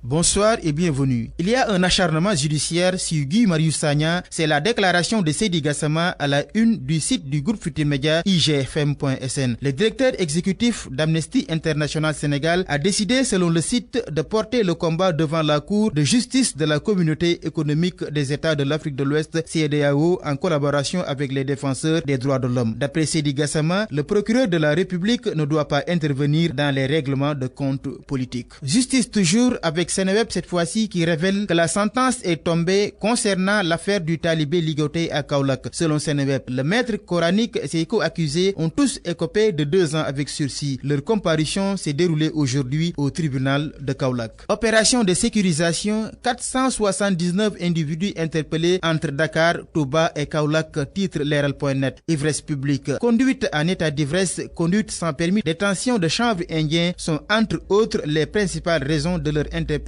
Bonsoir et bienvenue. Il y a un acharnement judiciaire sur Guy Marius Sagna. C'est la déclaration de Seydi Gassama à la une du site du groupe Futurs Médias igfm.sn. Le directeur exécutif d'Amnesty International Sénégal a décidé, selon le site, de porter le combat devant la Cour de justice de la Communauté économique des États de l'Afrique de l'Ouest, CEDEAO, en collaboration avec les défenseurs des droits de l'homme. D'après Seydi Gassama, le procureur de la République ne doit pas intervenir dans les règlements de compte politiques. Justice toujours avec Seneweb cette fois-ci qui révèle que la sentence est tombée concernant l'affaire du talibé ligoté à Kaolack. Selon Seneweb, le maître coranique et ses co-accusés ont tous écopé de 2 ans avec sursis. Leur comparution s'est déroulée aujourd'hui au tribunal de Kaolack. Opération de sécurisation, 479 individus interpellés entre Dakar, Touba et Kaolack, titre Leral.net. Ivresse publique, conduite en état d'ivresse, conduite sans permis, détention de chanvre indien sont entre autres les principales raisons de leur interpellation,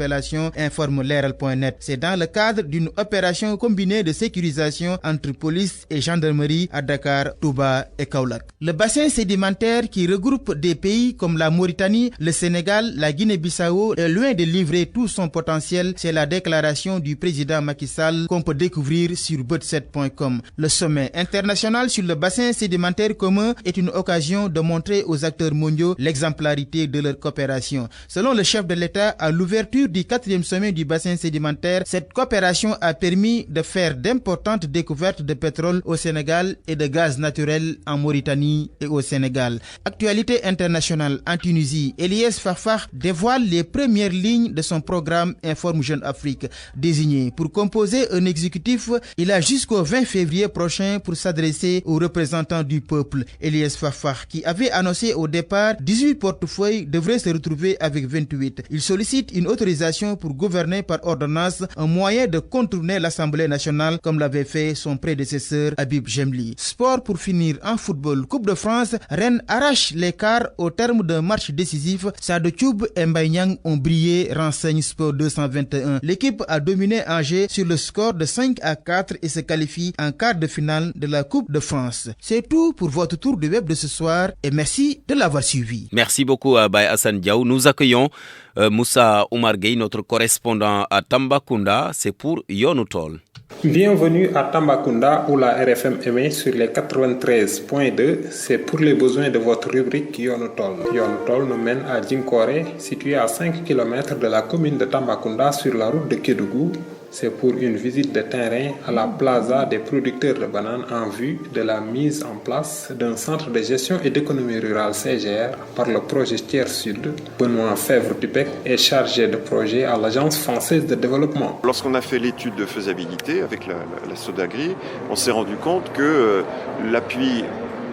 informe Leral.net. C'est dans le cadre d'une opération combinée de sécurisation entre police et gendarmerie à Dakar, Touba et Kaolack. Le bassin sédimentaire qui regroupe des pays comme la Mauritanie, le Sénégal, la Guinée-Bissau est loin de livrer tout son potentiel. C'est la déclaration du président Macky Sall qu'on peut découvrir sur budset.com. Le sommet international sur le bassin sédimentaire commun est une occasion de montrer aux acteurs mondiaux l'exemplarité de leur coopération. Selon le chef de l'État, à l'ouverture du 4e sommet du bassin sédimentaire, cette coopération a permis de faire d'importantes découvertes de pétrole au Sénégal et de gaz naturel en Mauritanie et au Sénégal. Actualité internationale en Tunisie, Eliès Farfar dévoile les premières lignes de son programme Informe Jeune Afrique. Désigné pour composer un exécutif, il a jusqu'au 20 février prochain pour s'adresser aux représentants du peuple. Eliès Farfar, qui avait annoncé au départ 18 portefeuilles, devrait se retrouver avec 28. Il sollicite une autorisation pour gouverner par ordonnance, un moyen de contourner l'Assemblée nationale comme l'avait fait son prédécesseur Habib Gemli. Sport pour finir en football. Coupe de France, Rennes arrache l'écart au terme d'un match décisif. Sadou Thioub et Mbaye Niang ont brillé, renseigne Sport 221. L'équipe a dominé Angers sur le score de 5-4 et se qualifie en quart de finale de la Coupe de France. C'est tout pour votre tour de web de ce soir et merci de l'avoir suivi. Merci beaucoup à Baye Hassan Diaw. Nous accueillons Moussa Oumar Gueye, notre correspondant à Tambacounda. C'est pour Yonutol. Bienvenue à Tambacounda où la RFM émet sur les 93.2. C'est pour les besoins de votre rubrique Yonutol. Yonutol nous mène à Djinkoré, situé à 5 km de la commune de Tambacounda sur la route de Kédougou. C'est pour une visite de terrain à la plaza des producteurs de bananes en vue de la mise en place d'un centre de gestion et d'économie rurale CGR par le projet Tiers Sud. Benoît Fèvre-Dupec est chargé de projet à l'Agence française de développement. Lorsqu'on a fait l'étude de faisabilité avec la Sodagri, on s'est rendu compte que l'appui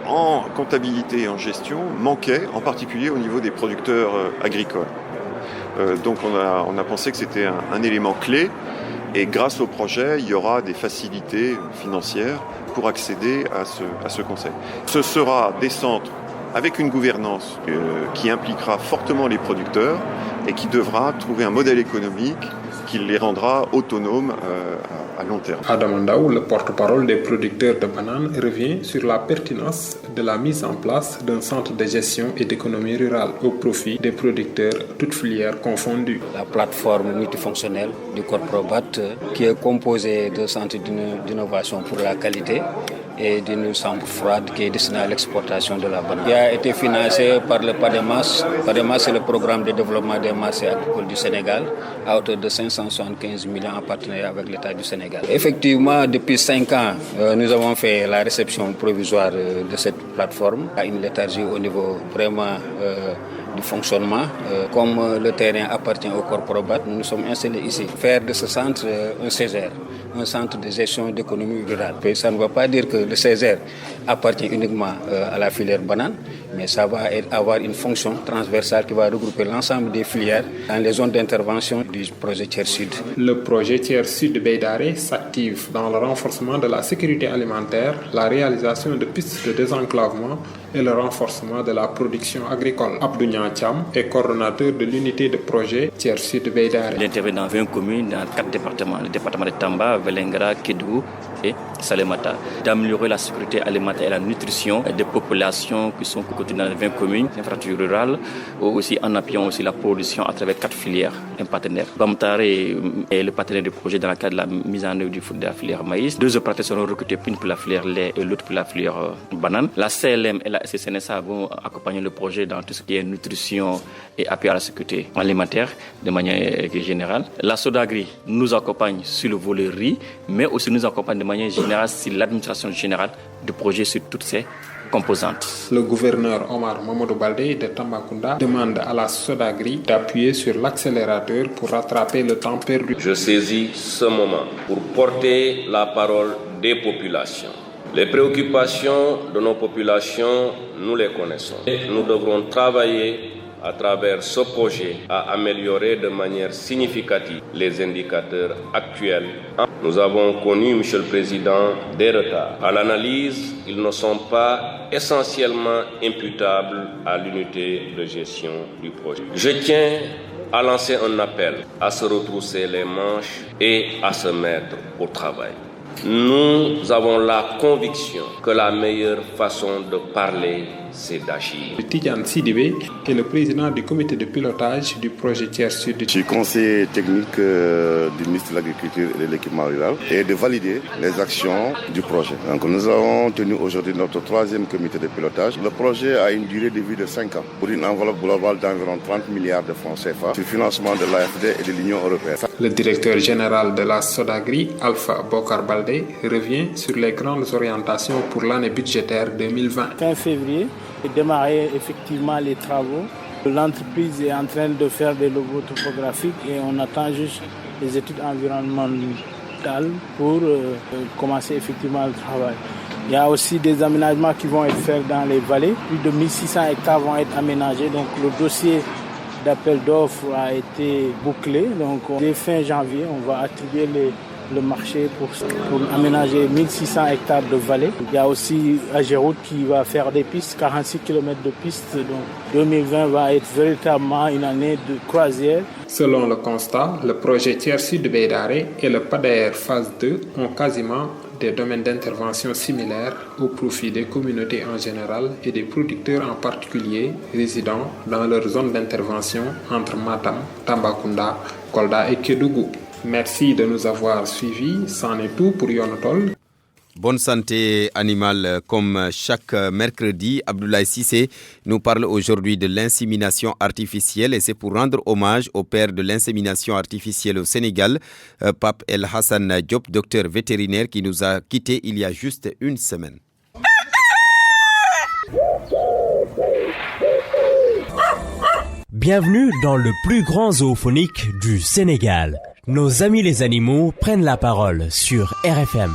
en comptabilité et en gestion manquait, en particulier au niveau des producteurs agricoles. Donc on a pensé que c'était un élément clé. Et grâce au projet, il y aura des facilités financières pour accéder à ce conseil. Ce sera des centres avec une gouvernance qui impliquera fortement les producteurs et qui devra trouver un modèle économique qui les rendra autonomes à long terme. Adam Ndaw, le porte-parole des producteurs de bananes, revient sur la pertinence de la mise en place d'un centre de gestion et d'économie rurale au profit des producteurs, toutes filières confondues. La plateforme multifonctionnelle du Corprobat, qui est composée de centres d'innovation pour la qualité et d'une chambre froide qui est destinée à l'exportation de la banane, qui a été financée par le PADEMAS. PADEMAS, c'est le programme de développement des marchés agricoles du Sénégal, à hauteur de 575 millions en partenariat avec l'État du Sénégal. Effectivement, depuis 5 ans, nous avons fait la réception provisoire de cette plateforme, à une léthargie au niveau vraiment du fonctionnement. Comme le terrain appartient au Corprobat, nous sommes installés ici. Faire de ce centre un CGR, un centre de gestion d'économie rurale. Ça ne veut pas dire que le CGR appartient uniquement à la filière banane, mais ça va avoir une fonction transversale qui va regrouper l'ensemble des filières dans les zones d'intervention du projet Tiers Sud. Le projet Tiers Sud de Beydaré s'active dans le renforcement de la sécurité alimentaire, la réalisation de pistes de désenclavement et le renforcement de la production agricole. Abdou Niantiam est coordonnateur de l'unité de projet Tiers Sud de Beydaré. Il intervient dans 20 communes, dans 4 départements, le département de Tamba, Vélingara, Kédougou et Salémata, d'améliorer la sécurité alimentaire et la nutrition des populations qui sont contenues dans les 20 communes, infrastructures rurales, aussi en appuyant aussi la production à travers 4 filières, un partenaire. Bamtare est le partenaire du projet dans le cadre de la mise en œuvre de la filière maïs. 2 opérateurs seront recrutés, une pour la filière lait et l'autre pour la filière banane. La CLM et la SCNSA vont accompagner le projet dans tout ce qui est nutrition et appui à la sécurité alimentaire de manière générale. La Sodagri nous accompagne sur le volet riz, mais aussi nous accompagne de manière générale sur l'administration générale du projet sur toutes ses composantes. Le gouverneur Omar Mamadou Baldé de Tambacounda demande à la Sodagri d'appuyer sur l'accélérateur pour rattraper le temps perdu. Je saisis ce moment pour porter la parole des populations. Les préoccupations de nos populations, nous les connaissons. Nous devrons travailler à travers ce projet à améliorer de manière significative les indicateurs actuels. Nous avons connu, Monsieur le Président, des retards. À l'analyse, ils ne sont pas essentiellement imputables à l'unité de gestion du projet. Je tiens à lancer un appel à se retrousser les manches et à se mettre au travail. Nous avons la conviction que la meilleure façon de parler, c'est d'agir. Tidjane Sidibé est le président du comité de pilotage du projet Tiers Sud. Je suis conseiller technique du ministre de l'Agriculture et de l'Équipement rural et de valider les actions du projet. Donc nous avons tenu aujourd'hui notre 3e comité de pilotage. Le projet a une durée de vie de 5 ans pour une enveloppe globale d'environ 30 milliards de francs CFA sur le financement de l'AFD et de l'Union européenne. Le directeur général de la Sodagri, Alpha Bokar Baldé, revient sur les grandes orientations pour l'année budgétaire 2020. Fin février, et démarrer effectivement les travaux. L'entreprise est en train de faire des logos topographiques et on attend juste les études environnementales pour commencer effectivement le travail. Il y a aussi des aménagements qui vont être faits dans les vallées. Plus de 1600 hectares vont être aménagés. Donc le dossier d'appel d'offres a été bouclé. Donc dès fin janvier, on va attribuer le marché pour aménager 1600 hectares de vallée. Il y a aussi Agéroute qui va faire des pistes, 46 km de pistes. Donc 2020 va être véritablement une année de croisière. Selon le constat, le projet Tiers Sud de Beydaré et le PADER phase 2 ont quasiment des domaines d'intervention similaires au profit des communautés en général et des producteurs en particulier résidant dans leur zone d'intervention entre Matam, Tambacounda, Kolda et Kédougou. Merci de nous avoir suivis. C'en est tout pour Yonotol. Bonne santé animale. Comme chaque mercredi, Abdoulaye Cissé nous parle aujourd'hui de l'insémination artificielle et c'est pour rendre hommage au père de l'insémination artificielle au Sénégal, Pape El Hassan Diop, docteur vétérinaire qui nous a quittés il y a juste une semaine. Bienvenue dans le plus grand zoophonique du Sénégal. Nos amis les animaux prennent la parole sur RFM.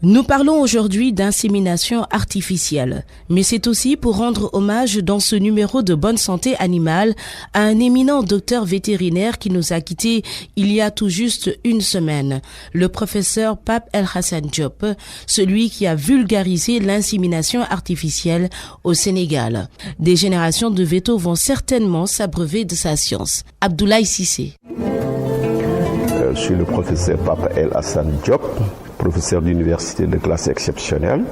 Nous parlons aujourd'hui d'insémination artificielle, mais c'est aussi pour rendre hommage dans ce numéro de Bonne Santé Animale à un éminent docteur vétérinaire qui nous a quittés il y a tout juste une semaine, le professeur Pape El Hassan Diop, celui qui a vulgarisé l'insémination artificielle au Sénégal. Des générations de vétos vont certainement s'abreuver de sa science. Abdoulaye Cissé. Je suis le professeur Pape El Hassan Diop, professeur d'université de classe exceptionnelle,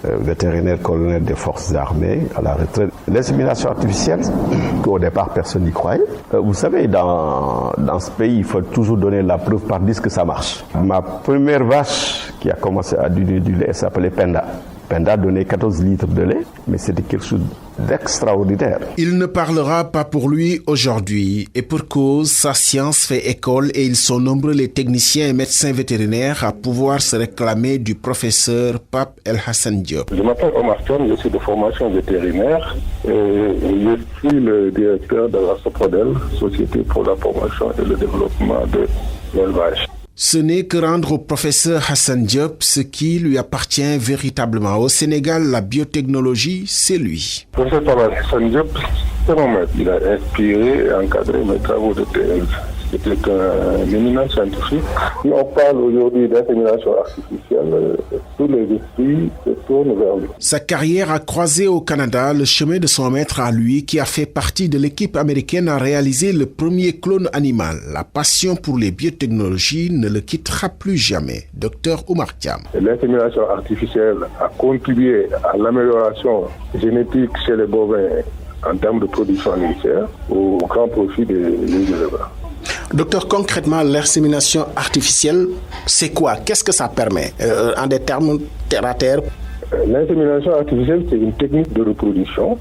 vétérinaire colonel des forces armées à la retraite. L'insémination artificielle, au départ personne n'y croyait. Vous savez, dans ce pays, il faut toujours donner la preuve par dire que ça marche. Ma première vache qui a commencé à donner du lait s'appelait Penda. Penda donnait 14 litres de lait, mais c'était quelque chose d'extraordinaire. Il ne parlera pas pour lui aujourd'hui, et pour cause, sa science fait école et ils sont nombreux les techniciens et médecins vétérinaires à pouvoir se réclamer du professeur Pape El Hassan Diop. Je m'appelle Omar Thiam, je suis de formation vétérinaire et je suis le directeur de la SOPRODEL, Société pour la promotion et le développement de l'élevage. Ce n'est que rendre au professeur Hassan Diop ce qui lui appartient véritablement. Au Sénégal, la biotechnologie, c'est lui. Le professeur Hassan Diop, c'est mon maître. Il a inspiré et encadré mes travaux de thèse. C'était un éminent scientifique. Si on parle aujourd'hui d'insémination artificielle, tous les esprits se tournent vers lui. Sa carrière a croisé au Canada le chemin de son maître à lui, qui a fait partie de l'équipe américaine à réaliser le premier clone animal. La passion pour les biotechnologies ne le quittera plus jamais. Dr Oumar Thiam. L'insémination artificielle a contribué à l'amélioration génétique chez les bovins en termes de production alimentaire au grand profit des éleveurs. Docteur, concrètement, l'insémination artificielle, c'est quoi? Qu'est-ce que ça permet? En des termes terre à terre. L'insémination artificielle, c'est une technique de reproduction.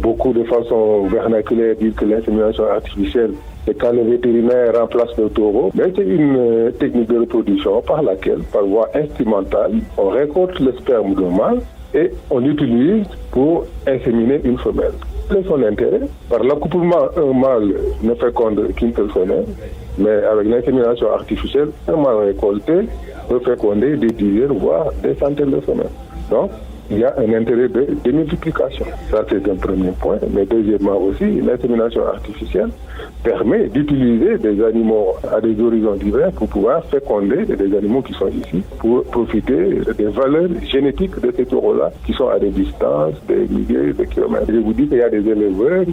Beaucoup de façon vernaculaire disent que l'insémination artificielle, c'est quand le vétérinaire remplace le taureau. Mais c'est une technique de reproduction par laquelle, par voie instrumentale, on récolte le sperme d'un mâle et on l'utilise pour inséminer une femelle. Quel est son intérêt? Par l'accouplement, un mâle ne féconde qu'une seule femelle, mais avec l'insémination artificielle, un mâle récolté peut féconder des dizaines, voire des centaines de femelles. Donc, il y a un intérêt de démultiplication. Ça, c'est un premier point. Mais deuxièmement aussi, l'insémination artificielle permet d'utiliser des animaux à des horizons divers pour pouvoir féconder des animaux qui sont ici, pour profiter des valeurs génétiques de ces taureaux-là, qui sont à des distances, des milliers de kilomètres. Je vous dis qu'il y a des éleveurs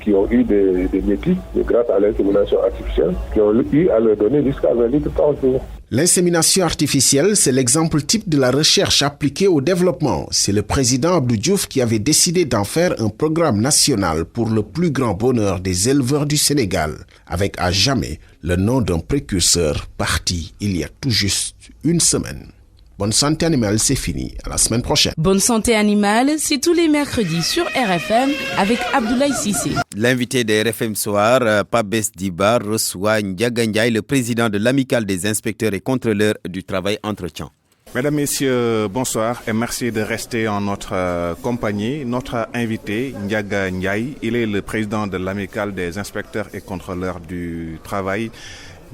qui ont eu des métis grâce à l'insémination artificielle, qui ont eu à leur donner jusqu'à 20 litres par jour. L'insémination artificielle, c'est l'exemple type de la recherche appliquée au développement. C'est le président Abdou Diouf qui avait décidé d'en faire un programme national pour le plus grand bonheur des éleveurs du Sénégal, avec à jamais le nom d'un précurseur parti il y a tout juste une semaine. Bonne santé animale, c'est fini. À la semaine prochaine. Bonne santé animale, c'est tous les mercredis sur RFM avec Abdoulaye Sissé. L'invité de RFM Soir, Pabès Diba, reçoit Ndiaga Ndiaye, le président de l'Amicale des inspecteurs et contrôleurs du travail Entretien. Mesdames, Messieurs, bonsoir et merci de rester en notre compagnie. Notre invité, Ndiaga Ndiaye, il est le président de l'Amicale des inspecteurs et contrôleurs du travail.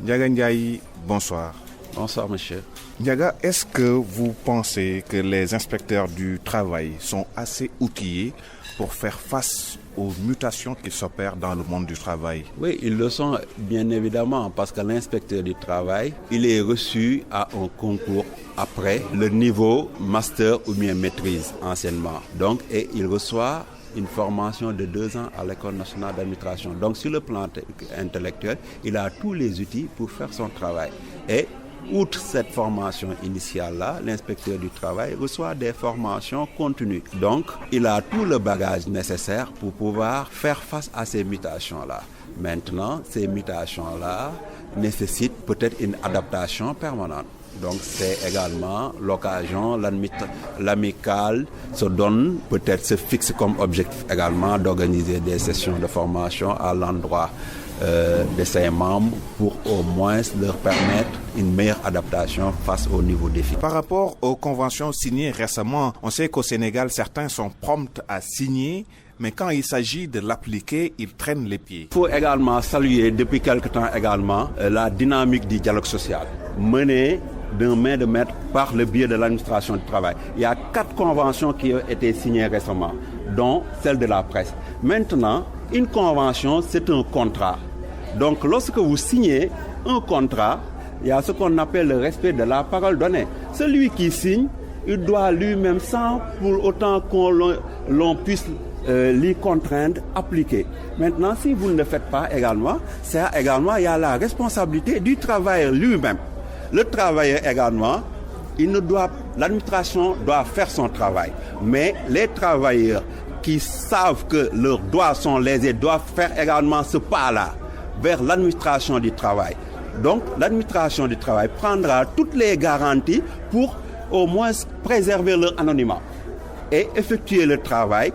Ndiaga Ndiaye, bonsoir. Bonsoir, monsieur. Ndiaga, est-ce que vous pensez que les inspecteurs du travail sont assez outillés pour faire face aux mutations qui s'opèrent dans le monde du travail? Oui, ils le sont bien évidemment parce que l'inspecteur du travail, il est reçu à un concours après le niveau master ou bien maîtrise anciennement. Donc, et il reçoit une formation de 2 ans à l'École nationale d'administration. Donc, sur le plan intellectuel, il a tous les outils pour faire son travail. Et outre cette formation initiale-là, l'inspecteur du travail reçoit des formations continues. Donc, il a tout le bagage nécessaire pour pouvoir faire face à ces mutations-là. Maintenant, ces mutations-là nécessitent peut-être une adaptation permanente. Donc, c'est également l'occasion, l'amicale se donne, peut-être se fixe comme objectif également d'organiser des sessions de formation à l'endroit de ses membres pour au moins leur permettre une meilleure adaptation face aux nouveaux défis. Par rapport aux conventions signées récemment, on sait qu'au Sénégal, certains sont prompts à signer, mais quand il s'agit de l'appliquer, ils traînent les pieds. Il faut également saluer depuis quelque temps également la dynamique du dialogue social menée d'un main de maître par le biais de l'administration du travail. Il y a 4 conventions qui ont été signées récemment, dont celle de la presse. Maintenant, une convention, c'est un contrat. Donc, lorsque vous signez un contrat, il y a ce qu'on appelle le respect de la parole donnée. Celui qui signe, il doit lui-même, sans pour autant l'on puisse l'y contraindre, appliquer. Maintenant, si vous ne le faites pas également, il y a la responsabilité du travailleur lui-même. Le travailleur également, l'administration doit faire son travail. Mais les travailleurs qui savent que leurs droits sont lésés doivent faire également ce pas-là vers l'administration du travail. Donc, l'administration du travail prendra toutes les garanties pour au moins préserver leur anonymat et effectuer le travail.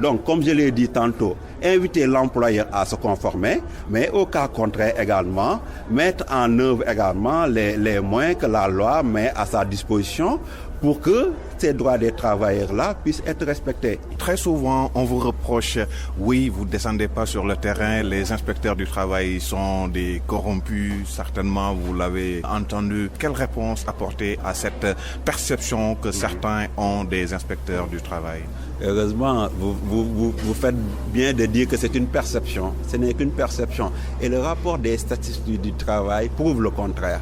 Donc, comme je l'ai dit tantôt, inviter l'employeur à se conformer, mais au cas contraire également, mettre en œuvre également les moyens que la loi met à sa disposition pour que ces droits des travailleurs-là puissent être respectés. Très souvent, on vous reproche, oui, vous ne descendez pas sur le terrain, les inspecteurs du travail sont des corrompus, certainement, vous l'avez entendu. Quelle réponse apporter à cette perception que certains ont des inspecteurs du travail? Heureusement, vous faites bien de dire que c'est une perception. Ce n'est qu'une perception. Et le rapport des statistiques du travail prouve le contraire.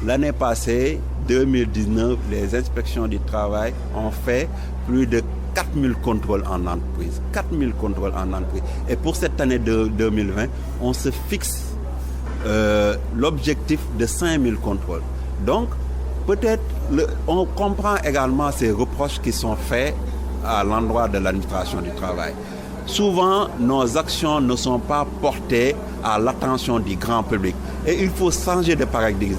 L'année passée, 2019, les inspections du travail ont fait plus de 4000 contrôles en entreprise. 4000 contrôles en entreprise. Et pour cette année de 2020, on se fixe l'objectif de 5000 contrôles. Donc, peut-être, on comprend également ces reproches qui sont faits à l'endroit de l'administration du travail. Souvent, nos actions ne sont pas portées à l'attention du grand public. Et il faut changer de paradigme,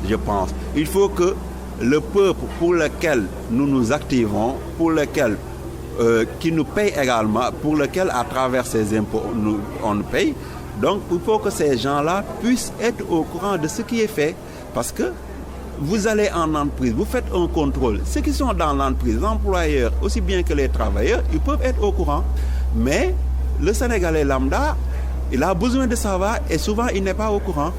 je pense. Il faut que le peuple pour lequel nous nous activons, pour lequel qui nous paye également, pour lequel à travers ces impôts on nous paye, donc il faut que ces gens-là puissent être au courant de ce qui est fait. Parce que vous allez en entreprise, vous faites un contrôle. Ceux qui sont dans l'entreprise, l'employeur, aussi bien que les travailleurs, ils peuvent être au courant. Mais le Sénégalais lambda, il a besoin de savoir et souvent il n'est pas au courant.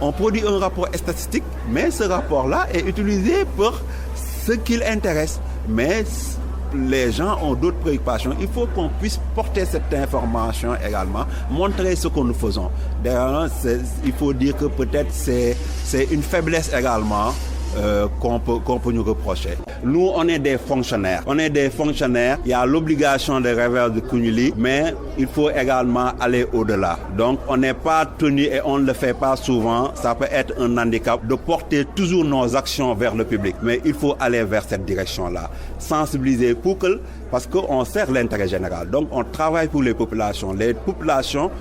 On produit un rapport statistique, mais ce rapport-là est utilisé pour ce qui l'intéresse. Mais les gens ont d'autres préoccupations. Il faut qu'on puisse porter cette information également, montrer ce que nous faisons. D'ailleurs, il faut dire que peut-être c'est une faiblesse également qu'on peut nous reprocher. Nous, on est des fonctionnaires. Il y a l'obligation de réveil de Kougnili, mais il faut également aller au-delà. Donc, on n'est pas tenu et on ne le fait pas souvent. Ça peut être un handicap de porter toujours nos actions vers le public. Mais il faut aller vers cette direction-là. Sensibiliser parce qu'on sert l'intérêt général. Donc, on travaille pour les populations. Les populations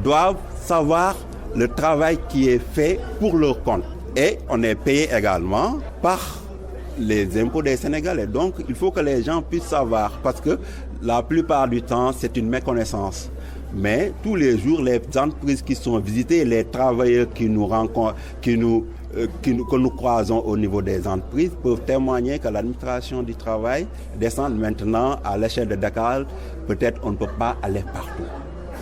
doivent savoir le travail qui est fait pour leur compte. Et on est payé également par les impôts des Sénégalais. Donc, il faut que les gens puissent savoir, parce que la plupart du temps, c'est une méconnaissance. Mais tous les jours, les entreprises qui sont visitées, les travailleurs qui nous rencontrent, que nous croisons au niveau des entreprises, peuvent témoigner que l'administration du travail descend maintenant à l'échelle de Dakar. Peut-être on ne peut pas aller partout.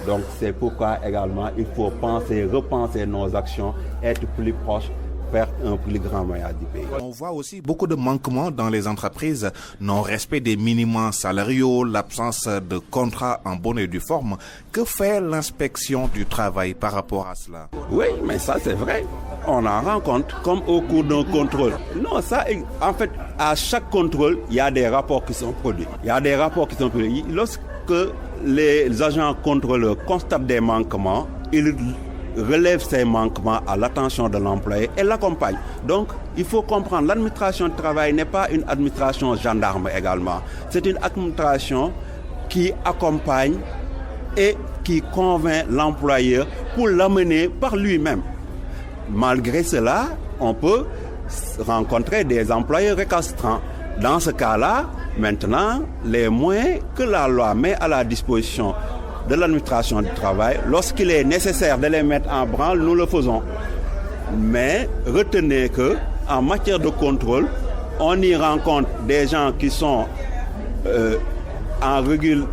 Donc, c'est pourquoi également, il faut repenser nos actions, être plus proches, faire un plus grand maillage du pays. On voit aussi beaucoup de manquements dans les entreprises, non-respect des minima salariaux, l'absence de contrats en bonne et due forme. Que fait l'inspection du travail par rapport à cela? Oui, mais ça c'est vrai. On en rencontre comme au cours d'un contrôle. Non, ça, en fait, à chaque contrôle, il y a des rapports qui sont produits. Lorsque les agents contrôleurs constatent des manquements, ils relève ces manquements à l'attention de l'employé et l'accompagne. Donc, il faut comprendre, l'administration du travail n'est pas une administration gendarme également. C'est une administration qui accompagne et qui convainc l'employeur pour l'amener par lui-même. Malgré cela, on peut rencontrer des employeurs récalcitrants. Dans ce cas-là, maintenant, les moyens que la loi met à la disposition de l'administration du travail, lorsqu'il est nécessaire de les mettre en branle, nous le faisons. Mais retenez que en matière de contrôle, on y rencontre des gens qui sont en régule,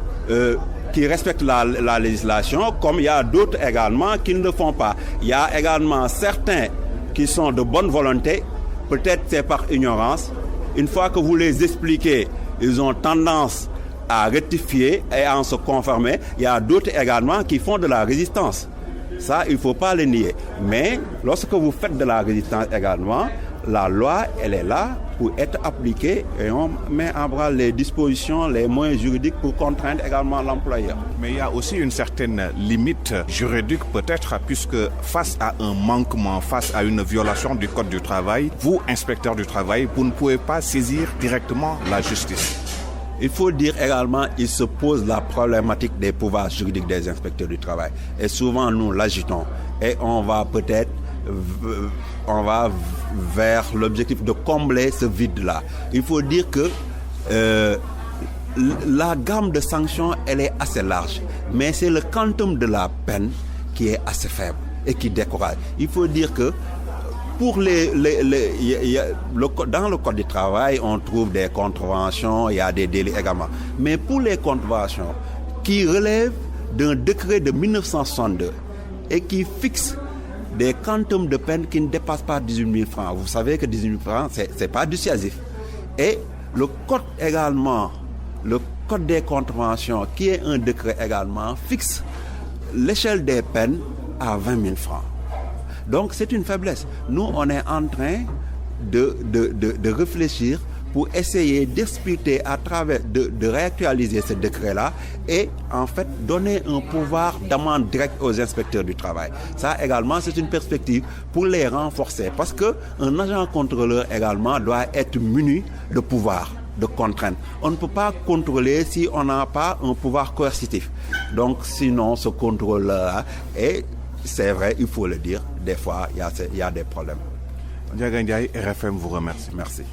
qui respectent la législation, comme il y a d'autres également qui ne le font pas. Il y a également certains qui sont de bonne volonté, peut-être c'est par ignorance. Une fois que vous les expliquez, ils ont tendance à rectifier et à en se conformer. Il y a d'autres également qui font de la résistance. Ça, il ne faut pas le nier. Mais lorsque vous faites de la résistance également, la loi, elle est là pour être appliquée et on met en branle les dispositions, les moyens juridiques pour contraindre également l'employeur. Mais il y a aussi une certaine limite juridique peut-être, puisque face à un manquement, face à une violation du Code du travail, vous, inspecteur du travail, vous ne pouvez pas saisir directement la justice. Il faut dire également qu'il se pose la problématique des pouvoirs juridiques des inspecteurs du travail. Et souvent, nous l'agitons. Et on va vers l'objectif de combler ce vide-là. Il faut dire que la gamme de sanctions, elle est assez large. Mais c'est le quantum de la peine qui est assez faible et qui décourage. Il faut dire que Pour dans le code du travail, on trouve des contraventions, il y a des délits également. Mais pour les contraventions qui relèvent d'un décret de 1962 et qui fixe des quantums de peine qui ne dépassent pas 18 000 francs. Vous savez que 18 000 francs, c'est pas dissuasif. Et le code également, le code des contraventions, qui est un décret également, fixe l'échelle des peines à 20 000 francs. Donc c'est une faiblesse. Nous, on est en train de réfléchir pour essayer d'expliquer à travers, de réactualiser ce décret-là et en fait donner un pouvoir d'amende direct aux inspecteurs du travail. Ça également, c'est une perspective pour les renforcer parce qu'un agent contrôleur également doit être muni de pouvoir, de contraintes. On ne peut pas contrôler si on n'a pas un pouvoir coercitif. Donc sinon, ce contrôle-là, et c'est vrai, il faut le dire, des fois, il y a des problèmes. Ndiaga Ndiaye, RFM vous remercie. Merci.